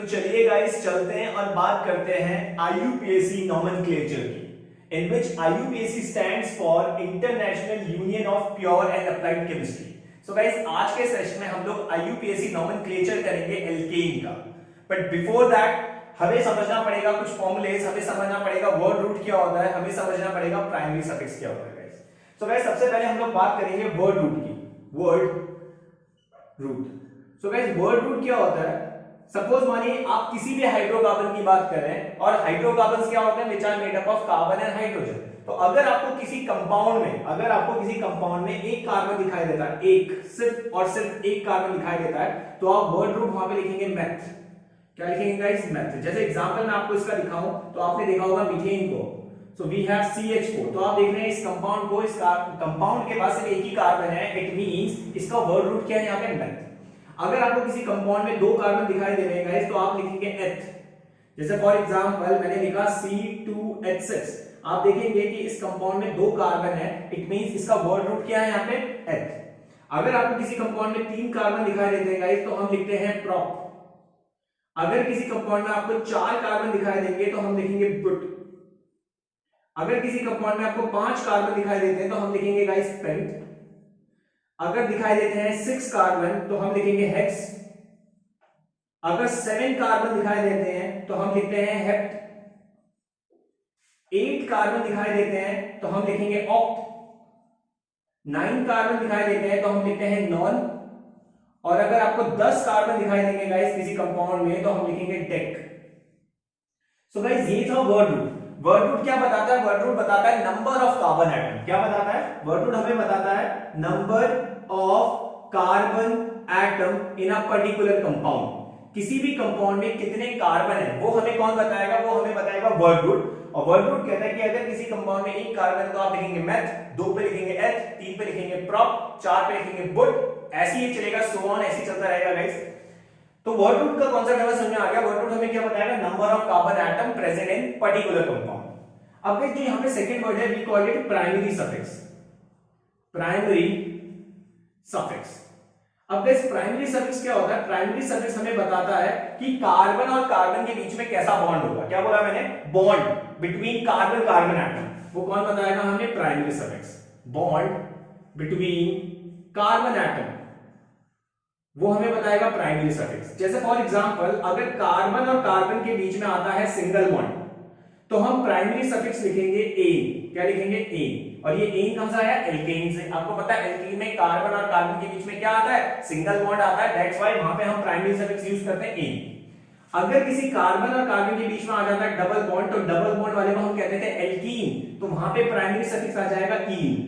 तो चलिए गाइस चलते हैं और बात करते हैं IUPAC नॉमेनक्लेचर की, इन विच IUPAC stands for international union of pure and applied chemistry. So guys आज के सेशन में हम लोग IUPAC नॉमेनक्लेचर करेंगे एल्केन का। बट बिफोर दैट हमें समझना पड़ेगा कुछ फॉर्मुलेज, हमें समझना पड़ेगा वर्ड रूट क्या होता है, हमें समझना पड़ेगा प्राइमरी सफिक्स क्या होता है गाइस। सो गाइस सबसे पहले हम लोग बात करेंगे वर्ड रूट की। Word root, so guys word root क्या होता है? सपोज मानिए आप किसी भी हाइड्रोकार्बन की बात कर रहे हैं और हाइड्रोकार्बन क्या होते हैं? Which are made up of carbon and hydrogen. तो अगर आपको किसी कंपाउंड में एक कार्बन दिखाई देता है, एक सिर्फ और सिर्फ एक कार्बन दिखाई देता है, तो आप वर्ड रूट वहां पे लिखेंगे मेथ। क्या लिखेंगे गाइस? मेथ। जैसे एग्जांपल मैं आपको इसका दिखाऊं तो आपने देखा होगा मीथेन को, सो वी हैव CH4। तो आप देख रहे हैं इस कंपाउंड को, इस कंपाउंड के पास सिर्फ एक ही कार्बन है, इट मींस इसका वर्ड रूट क्या है यहाँ पे? मेथ। अगर आपको किसी कंपाउंड में दो कार्बन दिखाई दे रहे हैं गाइस तो आप लिखेंगे एथ। जैसे फॉर एग्जांपल मैंने लिखा C2H6, आप देखेंगे कि इस कंपाउंड में दो कार्बन है, इट मींस इसका वर्ड रूट क्या है यहाँ पे? एथ। अगर आपको किसी कंपाउंड में तीन कार्बन दिखाई देते हैं गाइस तो हम लिखते हैं प्रोप। अगर किसी कंपाउंड में आपको चार कार्बन दिखाई देंगे तो हम लिखेंगे बुट। अगर किसी कंपाउंड में आपको पांच कार्बन दिखाई देते हैं तो हम लिखेंगे गाइस पेंट। अगर दिखाई देते हैं 6 कार्बन तो हम लिखेंगे हेक्स। अगर 7 कार्बन दिखाई देते हैं तो हम लिखते हैं हेप्ट। 8 कार्बन दिखाई देते हैं तो हम लिखेंगे ऑक्ट। 9 कार्बन दिखाई देते हैं तो हम लिखते हैं नॉन। और अगर आपको 10 कार्बन दिखाई देंगे गाइस किसी कंपाउंड में तो हम लिखेंगे डेक। सो गाइस ये था वर्ड रूट। वर्ड रूट क्या बताता है? वर्ड रूट बताता है नंबर ऑफ कार्बन एटम। क्या बताता है? वर्ड रूट हमें बताता है number of carbon atom in a particular compound. किसी भी कंपाउंड में कितने कार्बन है वो हमें कौन बताएगा? वो हमें बताएगा वर्ड रूट। और वर्ड रूट कहता है कि अगर किसी कंपाउंड में एक कार्बन है तो आप लिखेंगे मेथ, 2 पे लिखेंगे एथ, 3 पे लिखेंगे प्रोप, 4 पे लिखेंगे बुट, ऐसे ही चलेगा, सो ऑन, ऐसे चलता रहेगा गाइस। तो वर्ड रूट का कॉन्सेप्ट हमें समझ में आ गया। वर्ड रूट हमें क्या बताएगा? Number of carbon atom present in particular compound. अब गाइस जो यहां पे सेकंड वर्ड है we call it primary suffix. Primary suffix. अब गाइस प्राइमरी सफिक्स क्या होता है? प्राइमरी सफिक्स हमें बताता है कि कार्बन और कार्बन के बीच में कैसा बॉन्ड होगा। क्या बोला मैंने? Bond between carbon carbon atom. वो कौन बताएगा हमें? Primary suffix. Bond between carbon atom वो हमें बताएगा प्राइमरी सफिक्स। जैसे फॉर एग्जांपल अगर कार्बन और कार्बन के बीच में आता है सिंगल बॉन्ड तो हम प्राइमरी सफिक्स लिखेंगे एन। क्या लिखेंगे? एन। और ये एन कहां से आया? एल्केन से। आपको पता है एल्केन में कार्बन और कार्बन के बीच में क्या आता है? सिंगल बॉन्ड आता है, दैट्स व्हाई वहां पे हम प्राइमरी सफिक्स यूज करते हैं एन। अगर किसी कार्बन और कार्बन के बीच में आ जाता है डबल बॉन्ड तो डबल बॉन्ड वाले को हम कहते थे एल्कीन, तो वहां पे प्राइमरी सफिक्स आ जाएगा ईन।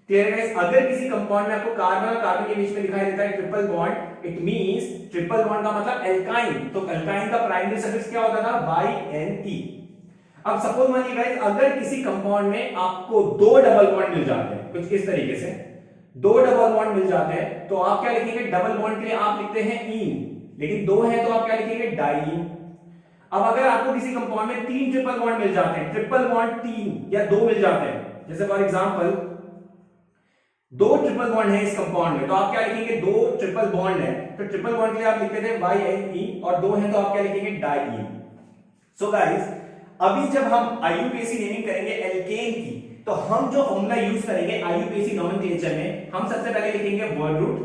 Clear guys? अगर किसी कंपाउंड में आपको कार्बन और कार्बन के बीच में दिखाई देता है triple bond, it means triple bond का मतलब एल्काइन, तो एल्काइन का प्राइमरी सफिक्स क्या होता था? YNE। अब सपोज मानिए गाइस अगर किसी कंपाउंड में आपको दो डबल बॉन्ड मिल जाते हैं कुछ इस तरीके से, दो डबल बॉन्ड मिल जाते हैं तो आप क्या लिखेंगे? डबल बॉन्ड के लिए आप लिखते हैं ईन, लेकिन दो है तो आप क्या लिखेंगे? डाईन। अब अगर आपको किसी कंपाउंड में 3 ट्रिपल बॉन्ड मिल जाते हैं, ट्रिपल बॉन्ड 3 या 2 मिल जाते हैं, जैसे फॉर एग्जांपल 2 ट्रिपल बॉन्ड है इस कंपाउंड में तो आप क्या लिखेंगे? 2 ट्रिपल बॉन्ड है तो ट्रिपल बॉन्ड के लिए आप लिखते थे YNE, और 2 है तो आप क्या लिखेंगे? डाईन। सो गाइस अभी जब हम IUPAC नेमिंग करेंगे एल्केन की तो हम जो फॉर्मूला यूज करेंगे IUPAC नॉमेनक्लेचर में, हम सबसे पहले लिखेंगे वर्ड रूट,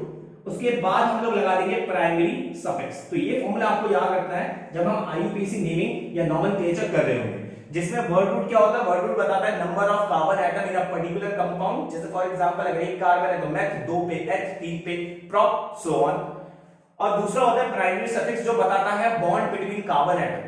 उसके बाद हम लोग लगा देंगे प्राइमरी सफिक्स। तो ये फॉर्मूला आपको याद रखना है जब हम IUPAC नेमिंग या नॉमेनक्लेचर कर रहे होंगे, जिसमें वर्ड रूट क्या होता है? वर्ड रूट बताता है number of carbon atom in a particular compound. जैसे फॉर एग्जांपल अगर एक कार्बन है तो मेथ, 2 पे एथ, 3 पे प्रोप, सो ऑन। और दूसरा होता है प्राइमरी सफिक्स जो बताता है बॉन्ड बिटवीन कार्बन एटम।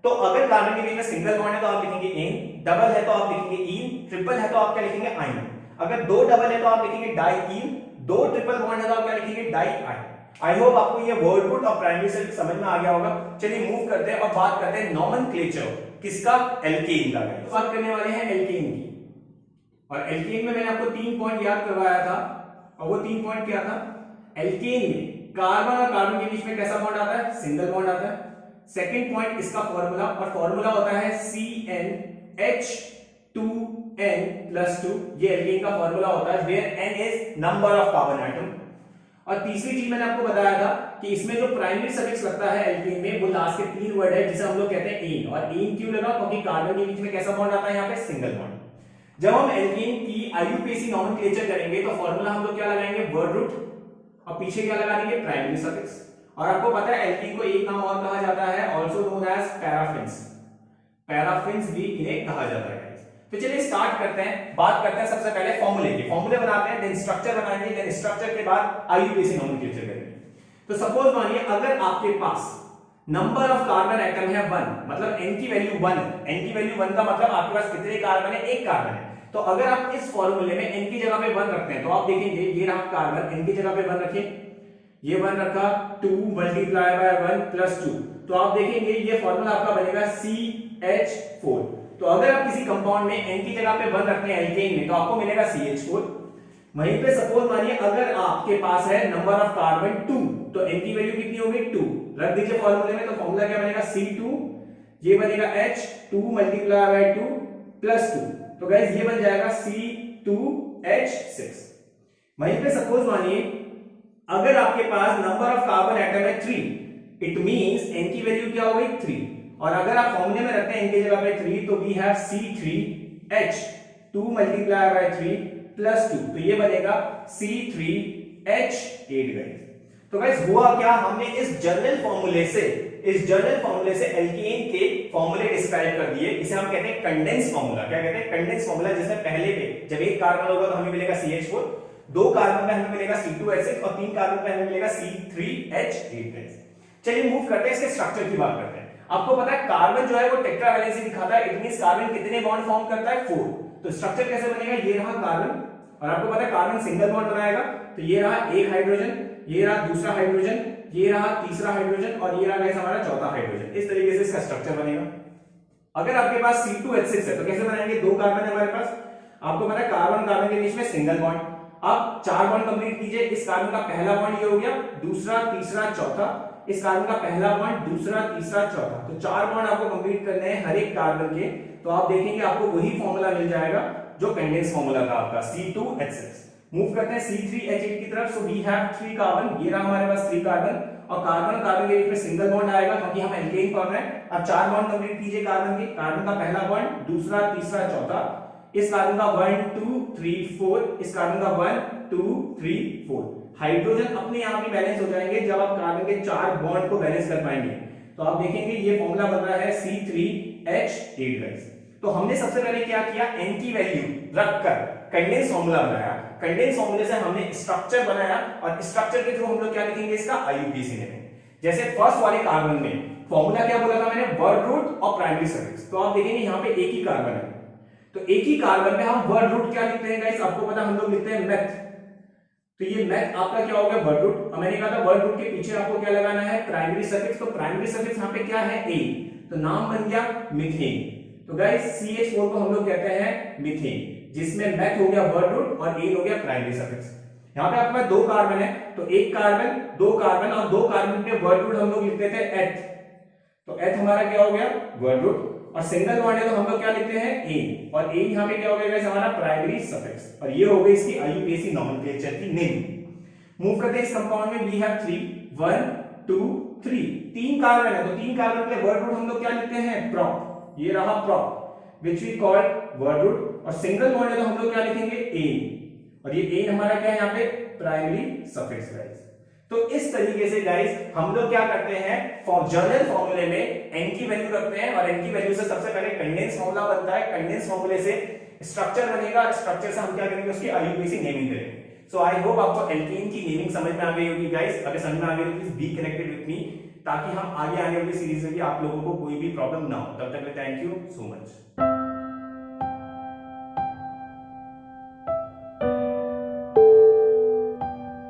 तो अगर कार्बन के बीच में सिंगल बॉन्ड है तो आप लिखेंगे एन, डबल है तो आप लिखेंगे ईन, ट्रिपल है तो आप क्या लिखेंगे? आइन। अगर दो डबल है तो आप लिखेंगे डाईईन, 2 ट्रिपल बॉन्ड है तो आप क्या लिखेंगे? डाईआइन। आई होप आपको ये वर्ड रूट और प्राइमरी सफिक्स समझ में आ गया होगा। चलिए मूव करते हैं और बात करते हैं नॉमेनक्लेचर किसका? एल्केन का। बात करने वाले हैं एल्केन की, और एल्केन में मैंने आपको 3 पॉइंट याद करवाया था, और वो 3 पॉइंट क्या था? एल्केन में कार्बन और कार्बन के बीच में कैसा बॉन्ड आता है? सिंगल बॉन्ड आता है। सेकेंड पॉइंट इसका फॉर्मूला, और फॉर्मूला होता है CnH2n+2। ये एल्केन का फॉर्मूला होता है where n is number of carbon atom. और तीसरी चीज मैंने आपको बताया था कि इसमें जो प्राइमरी सफिक्स लगता है एल्केन में वो लास्ट के 3 वर्ड है जिसे हम लोग कहते हैं एन। और एन क्यों लगा? क्योंकि कार्बन के बीच में कैसा बॉन्ड आता है यहाँ पे? Single bond. जब हम एल्केन की आईयूपीएसी नोमेनक्लेचर करेंगे तो फॉर्मूला हम लोग क्या लगाएंगे? वर्ड रूट और पीछे क्या लगा देंगे? Primary suffix. और आपको पता है एल्केन को एक नाम और कहा जाता है, also known as paraffins. Paraffins भी इन्हें कहा जाता है। तो चलिए स्टार्ट करते हैं, बात करते हैं सबसे पहले फॉर्मूले की। फॉर्मूले बनाते हैं, देन स्ट्रक्चर बनाएंगे, देन स्ट्रक्चर के बाद आईयूपीएसी नोमेनक्लेचर करेंगे। तो सपोज मानिए अगर आपके पास नंबर ऑफ कार्बन एटम है 1, मतलब n की वैल्यू 1 है। n की वैल्यू 1 का मतलब आपके पास कितने कार्बन है? एक कार्बन है। तो अगर आप इस फॉर्मूले में n की जगह पे 1 रखते हैं तो आप देखेंगे ये रहा कार्बन, n की जगह पे 1 रखिए, ये 1 रखा, 2 मल्टीप्लाई बाय 1 प्लस 2, तो आप देखेंगे ये फॉर्मूला आपका बनेगा CH4। तो अगर आप किसी कंपाउंड में n की जगह पे 1 रखते हैं एल्केन में तो आपको मिलेगा CH4। वहीं पे सपोज मानिए अगर आपके पास है नंबर ऑफ कार्बन 2 तो n की वैल्यू कितनी होगी? 2 रख दीजिए फॉर्मूले में, तो फॉर्मूला क्या बनेगा? C2, ये बनेगा H2 मल्टीप्लाई बाय 2 प्लस 2, तो गाइस ये बन जाएगा C2H6। वहीं पे सपोज मानिए अगर आपके पास नंबर ऑफ कार्बन एटम है 3, इट मींस n की वैल्यू क्या हो गई? 3, और अगर आप फॉर्मूले में रखते हैं n की जगह पे 3 तो we have C3H2 multiply by 3 plus 2, तो ये बनेगा C3H8 गाइस। तो गाइस हुआ क्या? हमने इस जनरल फॉर्मूले से एल्केन के फॉर्मूले डिस्क्राइब कर दिए। इसे हम कहते हैं कंडेंस फॉर्मूला। क्या कहते हैं? कंडेंस फॉर्मूला, जिसमें पहले पे जब एक कार्बन होगा तो हमें मिलेगा CH4, 2 कार्बन पे हमें मिलेगा C2H6 और 3 कार्बन पे हमें मिलेगा C3H8 गाइस। चलिए मूव करते हैं, इसके स्ट्रक्चर की बात करते हैं। आपको पता है कार्बन जो है वो टेट्रावैलेंसी दिखाता है, इट मींस कार्बन कितने बॉन्ड फॉर्म करता है? 4। तो स्ट्रक्चर कैसे बनेगा? ये रहा कार्बन, और आपको पता है कार्बन सिंगल बॉन्ड बनाएगा, तो ये रहा एक हाइड्रोजन, ये रहा दूसरा हाइड्रोजन, ये रहा तीसरा हाइड्रोजन और ये रहा गाइस हमारा चौथा हाइड्रोजन। इस तरीके से इसका स्ट्रक्चर बनेगा। अगर आपके पास C2H6 है तो कैसे बनाएंगे? 2 कार्बन है हमारे पास, आपको पता है कार्बन कार्बन के बीच में सिंगल बॉन्ड। अब 4 बॉन्ड कंप्लीट कीजिए। इस कार्बन का पहला बॉन्ड ये हो गया, दूसरा, तीसरा, चौथा, इस कार्बन का पहला बॉन्ड, दूसरा, तीसरा, चौथा, तो 4 बॉन्ड आपको कंप्लीट करने हैं हर एक कार्बन के। तो आप देखेंगे आपको वही फॉर्मूला मिल जाएगा जो कंडेंस फॉर्मूला था आपका C2H6। मूव करते हैं C3H8 की तरफ। सो वी हैव 3 कार्बन, ये रहा हमारे पास 3 कार्बन, और कार्बन कार्बन के बीच में सिंगल बॉन्ड आएगा क्योंकि हम एल्केन पढ़ रहे हैं। अब 4 बॉन्ड कंप्लीट कीजिए कार्बन के। कार्बन का पहला बॉन्ड, दूसरा, तीसरा, चौथा, इस कार्बन का 1 2 3 4, इस कार्बन का 1 2 3 4। हाइड्रोजन अपने आप ही बैलेंस हो जाएंगे जब आप कार्बन के 4 बॉन्ड को बैलेंस कर पाएंगे। तो आप देखेंगे ये फॉर्मूला बन रहा है C3H8 गाइस। तो हमने सबसे पहले क्या किया? n की वैल्यू रखकर कंडेंस फॉर्मूला बनाया। कंडेंस फॉर्मूले से हमने स्ट्रक्चर बनाया और स्ट्रक्चर के थ्रू हम लोग क्या लिखेंगे? इसका आईयूपीएसी लिखेंगे। जैसे फर्स्ट वाले कार्बन में फॉर्मूला क्या बोला था मैंने? वर्ड रूट और प्राइमरी सफिक्स। तो आप देखेंगे यहाँ पे एक ही कार्बन है, तो एक ही कार्बन में हम वर्ड रूट क्या लिखते हैं गाइस? आपको पता हम लोग लिखते हैं मेथ। तो ये मेथ आपका क्या हो गया? Word root. और मैंने कहा था वर्ड रूट के पीछे आपको क्या लगाना है? Primary suffix. तो प्राइमरी सफिक्स यहाँ पे क्या है? A, तो नाम बन गया मीथेन। तो गाइस CH4 को हम लोग कहते हैं मीथेन, जिसमें मेथ हो गया वर्ड रूट और एन हो गया प्राइमरी सफिक्स। यहाँ पे आपके पास 2 कार्बन है, तो एक कार्बन, 2 कार्बन, और 2 कार्बन पे वर्ड रूट हम लोग लिखते थे एथ। तो एथ हमारा क्या हो गया? Word root. और सिंगल बॉन्ड है तो हम लोग क्या लिखते हैं? ए, और ए यहाँ पे क्या हो गया गाइस? हमारा प्राइमरी सफिक्स। और ये हो गई इसकी आईयूपीएसी नोमेनक्लेचर की नेम। मूव करते हैं इस कंपाउंड में। वी हैव 3 1 2 3, 3 कार्बन है, तो 3 कार्बन पे वर्ड रूट हम लोग क्या लिखते हैं? प्रोप। ये रहा prop which we call word root. और सिंगल बॉन्ड है तो हम लोग क्या लिखेंगे? एन, और ये एन हमारा क्या है यहाँ पे? Primary suffix guys. तो इस तरीके से गाइस हम लोग क्या करते हैं? जनरल फॉर्मूले में n की वैल्यू रखते हैं और n की वैल्यू से सबसे पहले कंडेंस फॉर्मूला बनता है। कंडेंस फॉर्मूले से स्ट्रक्चर बनेगा, स्ट्रक्चर से हम क्या करेंगे? उसकी आईयूपीएसी नेमिंग करेंगे। सो आई होप आपको एल्केन की नेमिंग समझ में आ गई होगी गाइस। अगर समझ में आ गई तो please be connected with me, ताकि हम आगे आने वाली सीरीज में भी आप लोगों को कोई भी प्रॉब्लम ना हो। तब तक के लिए थैंक यू सो मच।